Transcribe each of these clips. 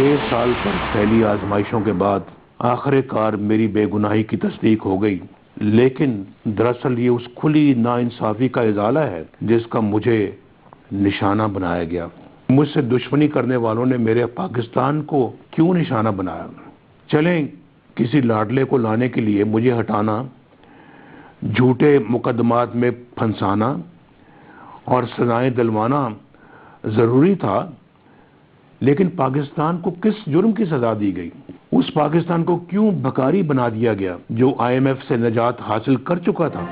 6 سال پر پھیلی آزمائشوں کے بعد آخر کار میری بے گناہی کی تصدیق ہو گئی، لیکن دراصل یہ اس کھلی ناانصافی کا ازالہ ہے جس کا مجھے نشانہ بنایا گیا۔ مجھ سے دشمنی کرنے والوں نے میرے پاکستان کو کیوں نشانہ بنایا؟ چلیں کسی لاڈلے کو لانے کے لیے مجھے ہٹانا، جھوٹے مقدمات میں پھنسانا اور سزائیں دلوانا ضروری تھا، لیکن پاکستان کو کس جرم کی سزا دی گئی؟ اس پاکستان کو کیوں بھکاری بنا دیا گیا جو IMF سے نجات حاصل کر چکا تھا؟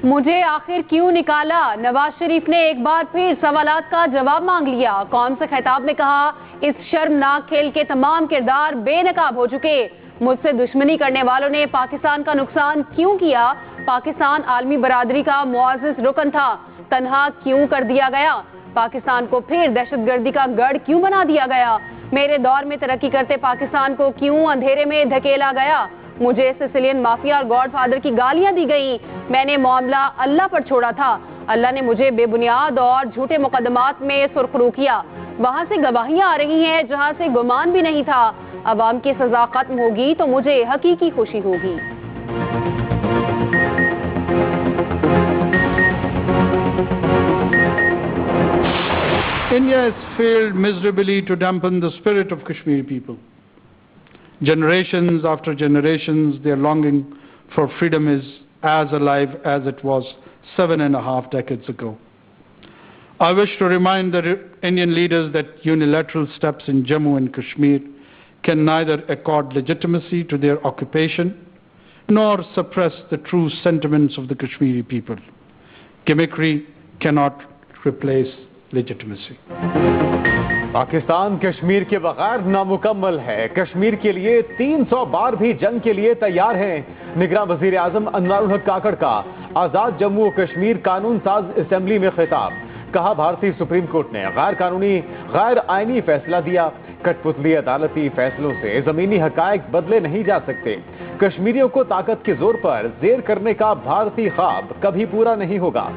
مجھے آخر کیوں نکالا؟ نواز شریف نے ایک بار پھر سوالات کا جواب مانگ لیا۔ قوم سے خطاب میں کہا، اس شرمناک کھیل کے تمام کردار بے نقاب ہو چکے۔ مجھ سے دشمنی کرنے والوں نے پاکستان کا نقصان کیوں کیا؟ پاکستان عالمی برادری کا معزز رکن تھا، تنہا کیوں کر دیا گیا؟ پاکستان کو پھر دہشت گردی کا گڑھ کیوں بنا دیا گیا؟ میرے دور میں ترقی کرتے پاکستان کو کیوں اندھیرے میں دھکیلا گیا؟ مجھے سسیلین مافیا اور گاڈ فادر کی گالیاں دی گئیں۔ میں نے معاملہ اللہ پر چھوڑا تھا، اللہ نے مجھے بے بنیاد اور جھوٹے مقدمات میں سرخرو کیا۔ وہاں سے گواہیاں آ رہی ہیں جہاں سے گمان بھی نہیں تھا۔ عوام کی سزا ختم ہوگی تو مجھے حقیقی خوشی ہوگی۔ India has failed miserably to dampen the spirit of Kashmiri people. Generations after generations, their longing for freedom is as alive as it was 7.5 decades ago. I wish to remind the Indian leaders that unilateral steps in Jammu and Kashmir can neither accord legitimacy to their occupation nor suppress the true sentiments of the Kashmiri people. Gimmickry cannot replace legitimacy. Pakistan Kashmir کے بغیر نامکمل ہے، کشمیر کے لیے 300 بار بھی جنگ کے لیے تیار ہیں۔ نگراں وزیر اعظم انوار الحق کاکڑ کا آزاد جموں و کشمیر قانون ساز اسمبلی میں خطاب۔ کہا، بھارتی سپریم کورٹ نے غیر قانونی غیر آئینی فیصلہ دیا۔ کٹ پتلی عدالتی فیصلوں سے زمینی حقائق بدلے نہیں جا سکتے۔ کشمیریوں کو طاقت کے زور پر زیر کرنے کا بھارتی خواب کبھی پورا نہیں ہوگا۔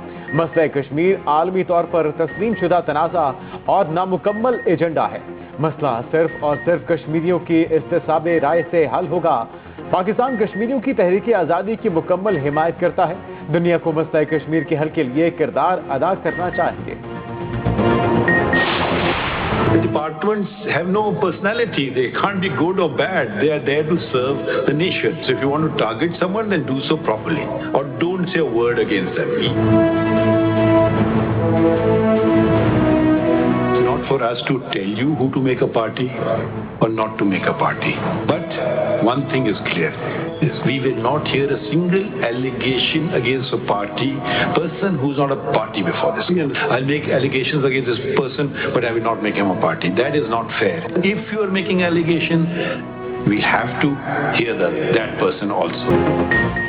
مسئلہ کشمیر عالمی طور پر تسلیم شدہ تنازع اور نامکمل ایجنڈا ہے۔ مسئلہ صرف اور صرف کشمیریوں کی استصحاب رائے سے حل ہوگا۔ پاکستان کشمیریوں کی تحریک آزادی کی مکمل حمایت کرتا ہے۔ دنیا کو مسئلہ کشمیر کے حل کے لیے کردار ادا کرنا چاہیے۔ The departments have no personality. They can't be good or bad. They are there to serve the nation. So if you want to target someone, then do so properly. Or don't say a word against them. It's not for us to tell you who to make a party or not to make a party. But one thing is clear. We will not hear a single allegation against a person who's not a party before this. I'll make allegations against this person, but I will not make him a party. That is not fair. If you are making allegation, we have to hear that person also.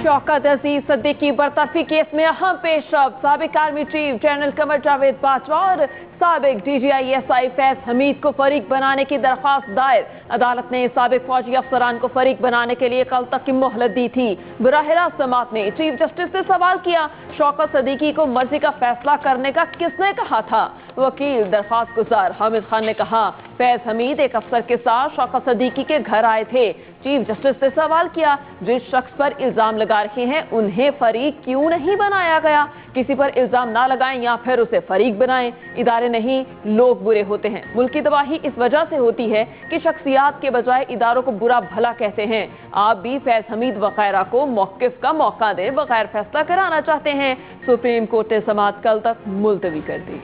Shaukat Aziz Siddiqui برطرفی case میں اہم پیش رفت۔ سابق army chief general Qamar Javed Bajwa اور سابق DGI فیض حمید کو فریق بنانے کی درخواست دائر۔ عدالت نے سابق فوجی افسران کو فریق بنانے کے لیے کل تک کی مہلت دی تھی۔ براہ راست سماعت نے چیف جسٹس سے سوال کیا، شوکت صدیقی کو مرضی کا فیصلہ کرنے کا کس نے کہا تھا؟ وکیل درخواست گزار حامد خان نے کہا، فیض حمید ایک افسر کے ساتھ شوکت صدیقی کے گھر آئے تھے۔ چیف جسٹس سے سوال کیا، جس شخص پر الزام لگا رہے ہیں انہیں فریق کیوں نہیں بنایا گیا؟ کسی پر الزام نہ لگائیں یا پھر اسے فریق بنائیں۔ ادارے نہیں، لوگ برے ہوتے ہیں۔ ملک کی تباہی اس وجہ سے ہوتی ہے کہ شخصیات کے بجائے اداروں کو برا بھلا کہتے ہیں۔ آپ بھی فیض حمید وغیرہ کو موقف کا موقع دے بغیر فیصلہ کرانا چاہتے ہیں۔ سپریم کورٹ نے سماعت کل تک ملتوی کر دی۔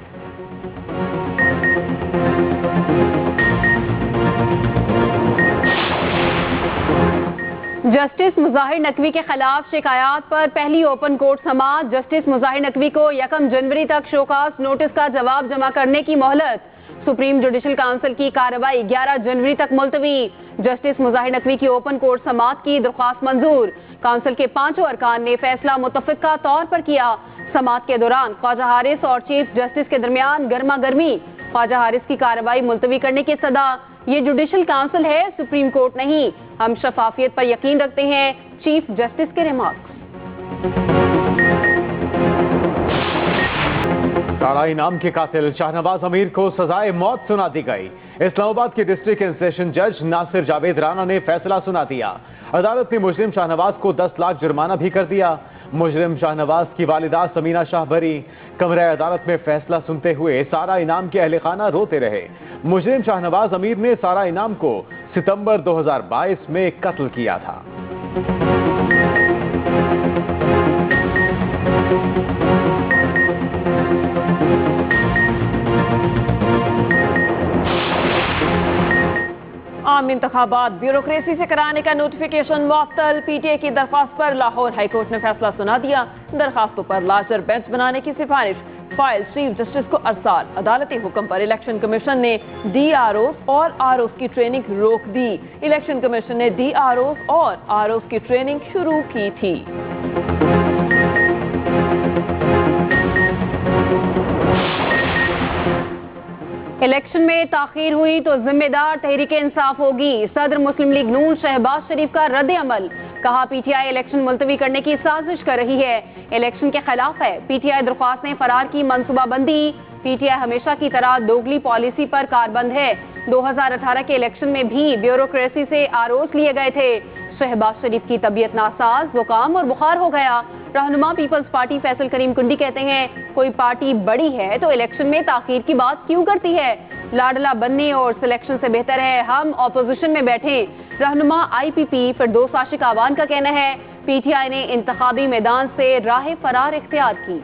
جسٹس مظاہر نقوی کے خلاف شکایات پر پہلی اوپن کورٹ سماعت۔ جسٹس مظاہر نقوی کو 1 جنوری تک شوکاز نوٹس کا جواب جمع کرنے کی مہلت۔ سپریم جوڈیشل کونسل کی کارروائی 11 جنوری تک ملتوی۔ جسٹس مظاہر نقوی کی اوپن کورٹ سماعت کی درخواست منظور۔ کونسل کے 5 ارکان نے فیصلہ متفقہ طور پر کیا۔ سماعت کے دوران خواجہ حارث اور چیف جسٹس کے درمیان گرما گرمی۔ خواجہ حارث کی کارروائی ملتوی کرنے کی صدا، یہ جوڈیشل کونسل ہے، سپریم کورٹ نہیں، ہم شفافیت پر یقین رکھتے ہیں، چیف جسٹس کے ریمارکس۔ सारा इनाम के कातिल शाहनवाज अमीर को सजाए मौत सुना दी गई। इस्लामाबाद के डिस्ट्रिक्ट एंड सेशन जज नासिर जावेद राना ने फैसला सुना दिया। अदालत ने मुजरिम शाहनवाज को 10 लाख जुर्माना भी कर दिया। मुजरिम शाहनवाज की वालिदा समीना शाह बरी। कमरे अदालत में फैसला सुनते हुए सारा इनाम के अहले खाना रोते रहे। मुजरिम शाहनवाज अमीर ने सारा इनाम को सितंबर 2022 में कत्ल किया था। आम इंतखाबात ब्यूरोक्रेसी से कराने का नोटिफिकेशन मुअत्तल। पीटीआई की दरख्वास्त पर लाहौर हाईकोर्ट ने फैसला सुना दिया। दरखास्तों पर लार्जर बेंच बनाने की सिफारिश, फाइल चीफ जस्टिस को अरसाल। अदालती हुक्म पर इलेक्शन कमीशन ने DROs और ROs की ट्रेनिंग रोक दी। इलेक्शन कमीशन ने DROs और ROs की ट्रेनिंग शुरू की थी। इलेक्शन में ताखीर हुई तो जिम्मेदार तहरीके इंसाफ होगी। सदर मुस्लिम लीग नून शहबाज शरीफ का रद्द अमल। कहा पीटीआई इलेक्शन मुलतवी करने की साजिश कर रही है, इलेक्शन के खिलाफ है। पीटीआई दरख्वास्त ने फरार की मनसूबाबंदी। पीटीआई हमेशा की तरह दोगली पॉलिसी पर कारबंद है। 2018 के इलेक्शन में भी ब्यूरोक्रेसी से आरोप लिए गए थे। शहबाज शरीफ की तबीयत नासाज, जुकाम और बुखार हो गया। रहनुमा पीपल्स पार्टी फैसल करीम कुंडी कहते हैं, कोई पार्टी बड़ी है तो इलेक्शन में ताखीर की बात क्यों करती है? लाडला बनने और सिलेक्शन से बेहतर है हम ऑपोजिशन में बैठे। रहनुमा IPP फिरदौस आशिक आवान का कहना है, पीटीआई ने इंतखाबी मैदान से राह फरार इख्तियार की।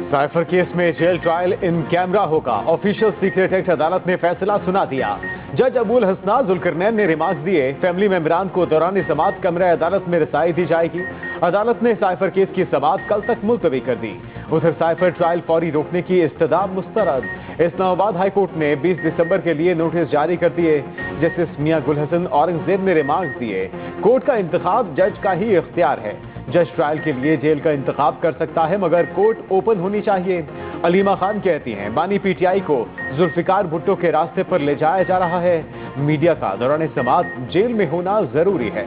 साइफर केस में जेल ट्रायल इन कैमरा होगा। ऑफिशियल सीक्रेट एक्ट अदालत ने फैसला सुना दिया। जज अबुल हसना जुल्करनैन ने रिमार्क्स दिए। फैमिली मेंबरान को दौरान समाअत कमरे अदालत में रसाई दी जाएगी। अदालत ने साइफर केस की समाअत कल तक मुलतवी कर दी। उधर साइफर ट्रायल फौरी रोकने की इस्तदा मुस्तरद। इस्लामाबाद हाई कोर्ट ने 20 दिसंबर के लिए नोटिस जारी कर दिए। जस्टिस मियां गुल हसन औरंगजेब ने रिमार्क्स दिए, कोर्ट का इंतखाब जज का ही इख्तियार है। जज ट्रायल के लिए जेल का इंतखाब कर सकता है मगर कोर्ट ओपन होनी चाहिए। अलीमा खान कहती हैं, बानी पीटीआई को जुल्फिकार भुट्टो के रास्ते पर ले जाया जा रहा है। मीडिया का दौरान समाअत जेल में होना जरूरी है।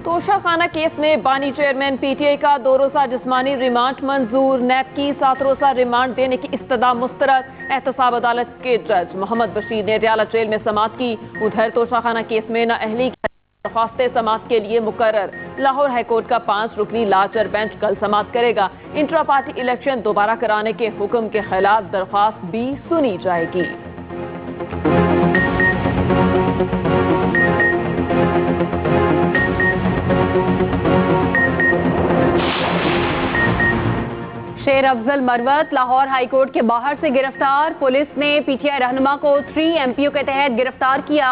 तोशाखाना केस में बानी चेयरमैन पीटीआई का 2 रोज़ा जिस्मानी रिमांड मंजूर। नैब की 7 रोज़ा रिमांड देने की इस्तदा मुस्तरद। एहतसाब अदालत के जज मोहम्मद बशीर ने रियाला जेल में समाअत की। उधर तोशाखाना केस में नाअहली की दरख्वास्तें समाअत के लिए मुकर्रर। लाहौर हाईकोर्ट का 5 रुकनी लार्जर बेंच कल समाअत करेगा। इंट्रा पार्टी इलेक्शन दोबारा कराने के हुक्म के खिलाफ दरख्वास्त भी सुनी जाएगी। शेर अफजल मरवत लाहौर हाईकोर्ट के बाहर से गिरफ्तार। पुलिस ने पीटीआई रहनुमा को 3 MPO के तहत गिरफ्तार किया।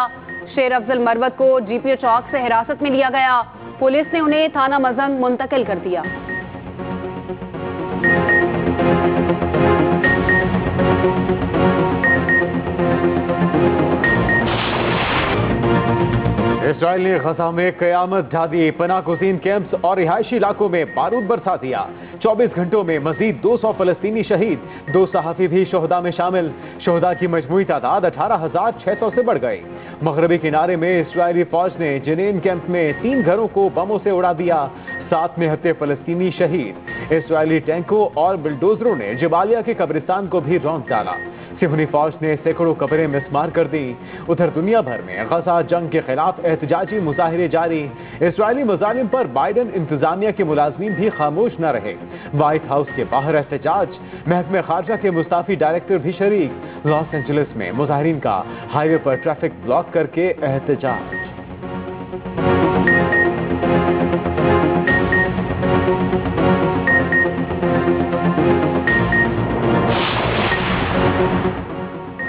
शेर अफजल मरवत को GPO चौक से हिरासत में लिया गया। पुलिस ने उन्हें थाना मजम मुंतकिल कर दिया। इसराइल ने गजा में कयामत ढा दी। पनाह गुज़ीन कैंप्स और रिहायशी इलाकों में बारूद बरसा दिया। 24 घंटों में मजीद 200 फलस्तीनी शहीद, 2 सहाफी भी शोहदा में शामिल। शोहदा की मजमूई तादाद 18,600 से बढ़ गई। मगरबी किनारे में इस्राइली फौज ने जनीन कैंप में 3 घरों को बमों से उड़ा दिया। 7 निहत्ते फलस्तीनी शहीद। इस्राइली टैंकों और बुलडोजरों ने जबालिया के कब्रिस्तान को भी रौंद डाला। सिहनी फौज ने सैकड़ों कब्रें मिसमार कर दी। उधर दुनिया भर में गजा जंग के खिलाफ एहतजाजी मुजाहिरे जारी। इस्राइली मजालिम पर बाइडन इंतजामिया के मुलाजमीन भी खामोश न रहे। व्हाइट हाउस के बाहर एहतजाज। महकमे खारजा के मुस्ताफी डायरेक्टर भी शरीक। लॉस एंजलिस में मुजाहिरीन का हाईवे पर ट्रैफिक ब्लॉक करके एहतजाज।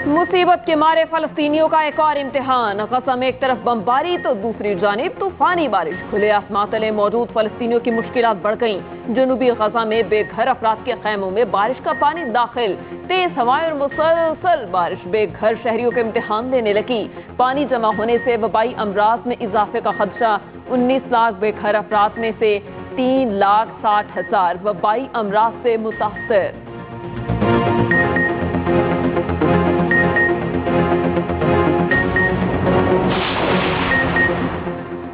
मुसीबत के मारे फलस्तीनियों का एक और इम्तिहान। गज़ा में एक तरफ बमबारी तो दूसरी जानिब तूफानी बारिश। खुले आसमां तले मौजूद फलस्तीनियों की मुश्किलात बढ़ गईं। जनूबी गज़ा में बेघर अफराद के खैमों में बारिश का पानी दाखिल। तेज हवाएं और मुसलसल बारिश बेघर शहरियों के इम्तिहान लेने लगी। पानी जमा होने से वबाई अमराज में इजाफे का खदशा। 19 लाख बेघर अफराद में से 3,60,000 वबाई अमराज से मुतासर।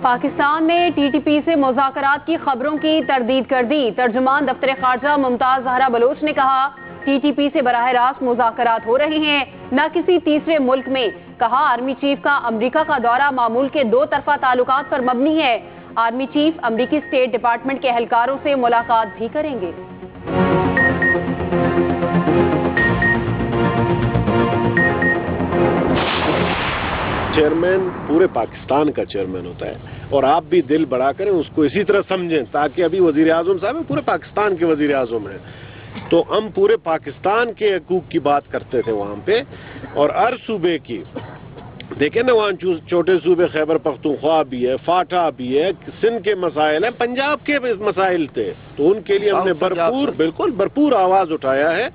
पाकिस्तान ने टीटीपी से मुज़ाकरात की खबरों की तरदीद कर दी। तर्जुमान दफ्तर खारजा मुमताज ज़हरा बलोच ने कहा, टीटीपी से बराह रास्त मुज़ाकरात हो रहे हैं, न किसी तीसरे मुल्क में। कहा, आर्मी चीफ का अमरीका का दौरा मामूल के दो तरफा ताल्लुकात पर मबनी है। आर्मी चीफ अमरीकी स्टेट डिपार्टमेंट के एहलकारों से मुलाकात भी करेंगे। चेयरमैन पूरे पाकिस्तान का चेयरमैन होता है और आप भी दिल बड़ा करें, उसको इसी तरह समझें, ताकि अभी वजीर आजम साहब पूरे पाकिस्तान के वजीर आजम हैं, तो हम पूरे पाकिस्तान के हकूक की बात करते थे वहाँ पे। और हर सूबे की देखें ना, वहाँ छोटे सूबे खैबर पख्तूनख्वा भी है, फाटा भी है, सिंध के मसाइल हैं, पंजाब के मसाइल थे, तो उनके लिए हमने भरपूर आवाज उठाया है।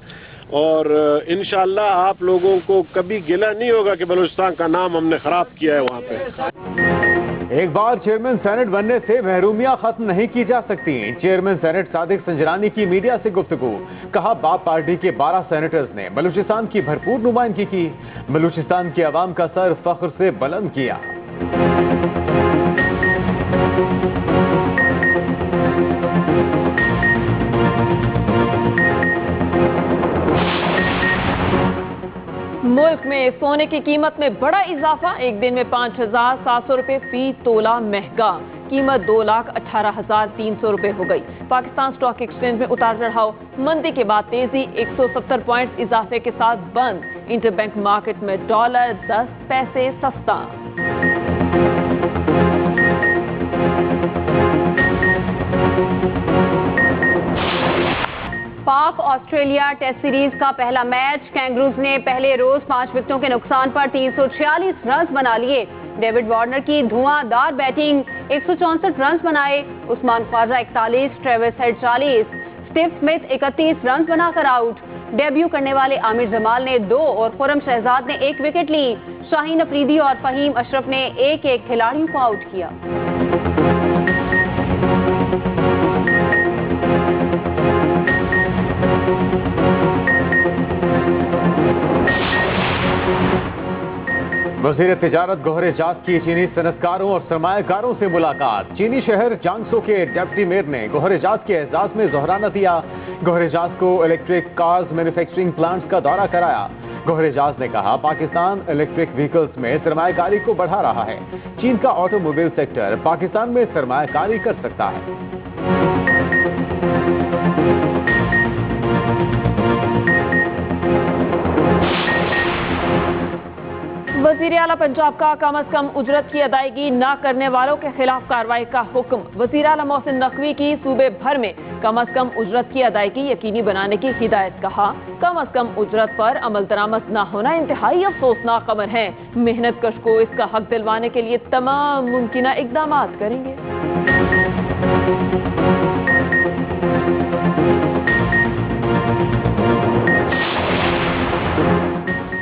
और इंशाअल्लाह आप लोगों को कभी गिला नहीं होगा कि बलूचिस्तान का नाम हमने खराब किया है वहाँ पे। एक बार चेयरमैन सेनेट बनने से महरूमियां खत्म नहीं की जा सकती। चेयरमैन सेनेट सादिक संजरानी की मीडिया से गुफ्तगू। कहा, बाप पार्टी के 12 सेनेटर्स ने बलूचिस्तान की भरपूर नुमाइंदगी की, बलूचिस्तान की आवाम का सर फख्र से बुलंद किया। मुल्क में सोने की कीमत में बड़ा इजाफा। एक दिन में 5,700 रुपए फी तोला महंगा। कीमत 2,18,300 रुपए हो गई। पाकिस्तान स्टॉक एक्सचेंज में उतार चढ़ाव। मंदी के बाद तेजी, 170 पॉइंट्स इजाफे के साथ बंद। इंटरबैंक मार्केट में डॉलर 10 पैसे सस्ता। पाक ऑस्ट्रेलिया टेस्ट सीरीज का पहला मैच। कैंगरूज ने पहले रोज 5 विकेटों के नुकसान पर 346 रन बना लिए। डेविड वार्नर की धुआंधार बैटिंग, 164 रन बनाए। Usman Khawaja 41, Travis Head 40, Steve Smith 31 run बनाकर आउट। डेब्यू करने वाले आमिर जमाल ने 2 और खुरम शहजाद ने 1 विकेट ली। शाहीन अफरीदी और फहीम अशरफ ने एक खिलाड़ियों को आउट किया। वज़ीर तिजारत गौहर एजाज की चीनी सनतकारों और सरमायाकारों से मुलाकात। चीनी शहर जांगसो के डिप्टी मेयर ने गौहर एजाज के एजाज में जोहराना दिया। गौहर एजाज को इलेक्ट्रिक कार्स मैन्युफैक्चरिंग प्लांट्स का दौरा कराया। गौहर एजाज ने कहा, पाकिस्तान इलेक्ट्रिक व्हीकल्स में सरमायाकारी को बढ़ा रहा है। चीन का ऑटोमोबाइल सेक्टर पाकिस्तान में सरमायाकारी कर सकता है। वजीर आला पंजाब का कम अज कम उजरत की अदायगी न करने वालों के खिलाफ कार्रवाई का हुक्म। वजीर आला मोहसिन नकवी की सूबे भर में कम अज कम उजरत की अदायगी यकीनी बनाने की हिदायत। कहा, कम अज कम उजरत पर अमल दरामद न होना इंतहाई अफसोसनाक खबर है। मेहनत कश को इसका हक दिलवाने के लिए तमाम मुमकिन इकदाम करेंगे।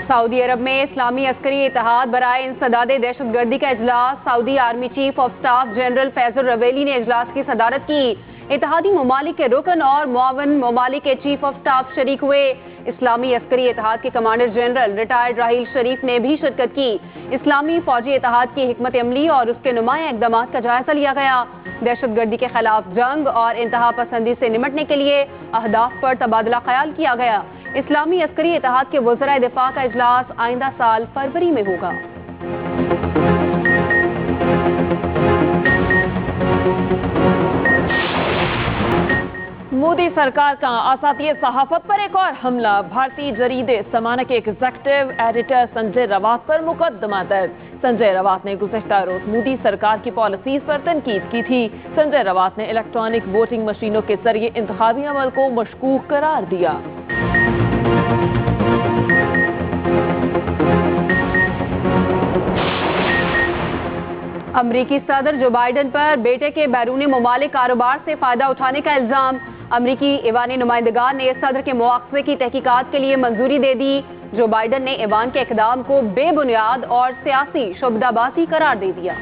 सऊदी अरब में इस्लामी अस्करी इत्तेहाद बराए इंसदादे दहशतगर्दी का इजलास। Saudi army chief of staff general Faisal Ruwaili ने इजलास की सदारत की। इत्तेहादी ममालिक के रुकन और मुआवन ममालिक के चीफ ऑफ स्टाफ शरीक हुए। इस्लामी अस्करी इत्तेहाद के कमांडर जनरल रिटायर्ड राहील शरीफ ने भी शिरकत की। इस्लामी फौजी इत्तेहाद की हिकमत अमली और उसके नुमाया इकदामात का जायजा लिया गया। दहशतगर्दी के खिलाफ जंग और इंतहा पसंदी से निमटने के लिए अहदाफ पर तबादला ख्याल किया गया। इस्लामी अस्करी इत्तेहाद के वज़राए दिफा का इजलास आइंदा साल फरवरी में होगा। मोदी सरकार का आसातिये सहाफत पर एक और हमला। भारतीय जरीदे समाना के एग्जीक्यूटिव एडिटर संजय रवात पर मुकदमा दर्ज। संजय रवात ने गुज़श्ता रोज मोदी सरकार की पॉलिसीज पर तनकीद की थी। संजय रवात ने इलेक्ट्रॉनिक वोटिंग मशीनों के जरिए इंतखाबी अमल को मशकूक करार दिया। امریکی صدر جو بائیڈن پر بیٹے کے بیرونی ممالک کاروبار سے فائدہ اٹھانے کا الزام۔ امریکی ایوانی نمائندگان نے صدر کے مواخذے کی تحقیقات کے لیے منظوری دے دی۔ جو بائیڈن نے ایوان کے اقدام کو بے بنیاد اور سیاسی شعبدہ بازی قرار دے دیا۔